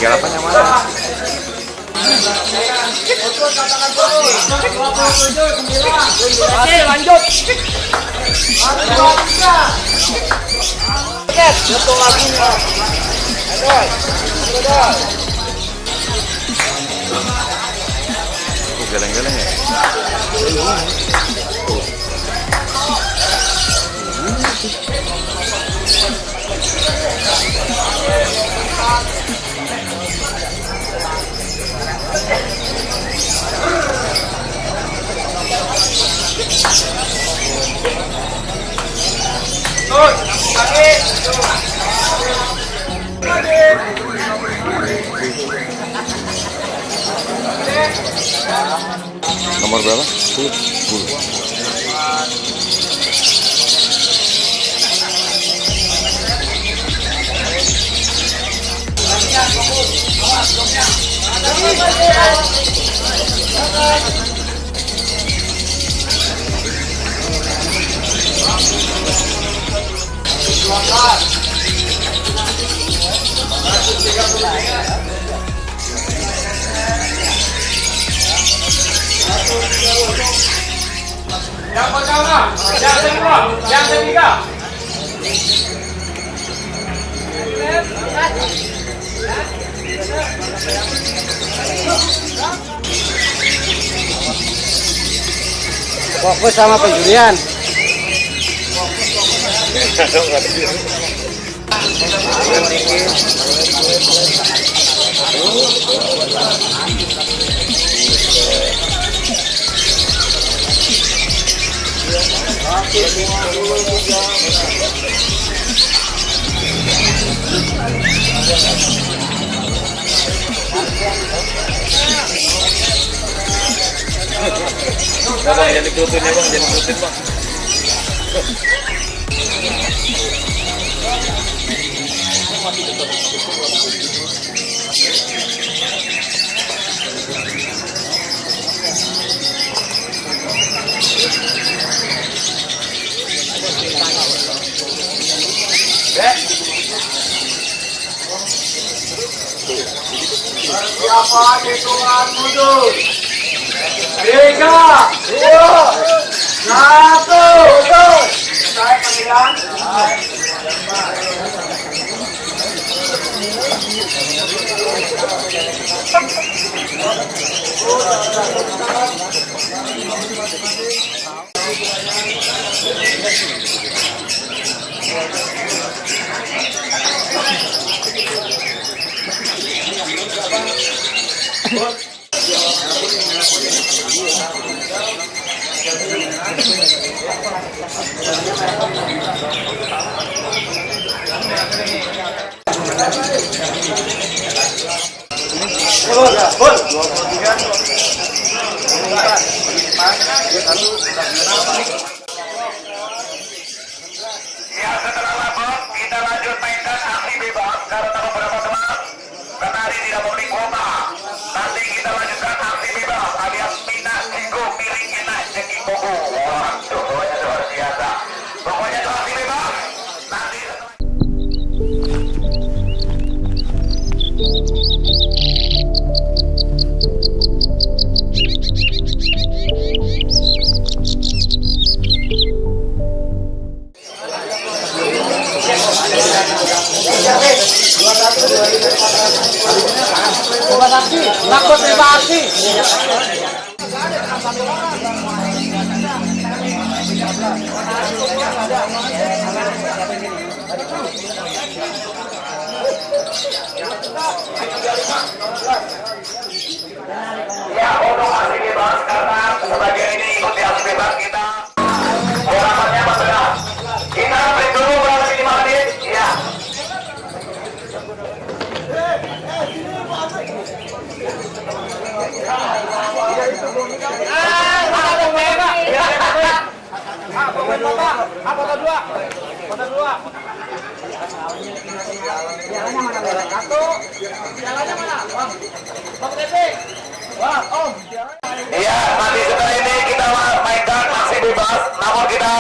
yang mana? Lanjut. Satu lagi. Geleng-geleng ya. Nomor berapa? 10. Yang pertama, yang kedua, yang ketiga. Fokus sama penjurian. Bang, jangan dikerutin ya bang, jangan dikerutin bang. Siapa hitungan mundur? 3, 2, 1. Saya panggilan. Ya, setelah lapor kita lanjut mainkan aksi bebas karena beberapa teman penari tidak memiliki kuota. Nanti kita lanjutkan aksi bebas alias Mina Cigo miring kita Jeki Bogo. Waduh, pokoknya luar biasa. Pokoknya itu aksi bebas. Nanti Takut privasi. ya untuk aksi bebas karena sebagai ini ikuti aksi bebas kita. Harapannya Mas Beda. Kita break dulu berapa 5 menit. Ya. Iya, nanti setelah ini kita mainkan aksi bebas, namun kita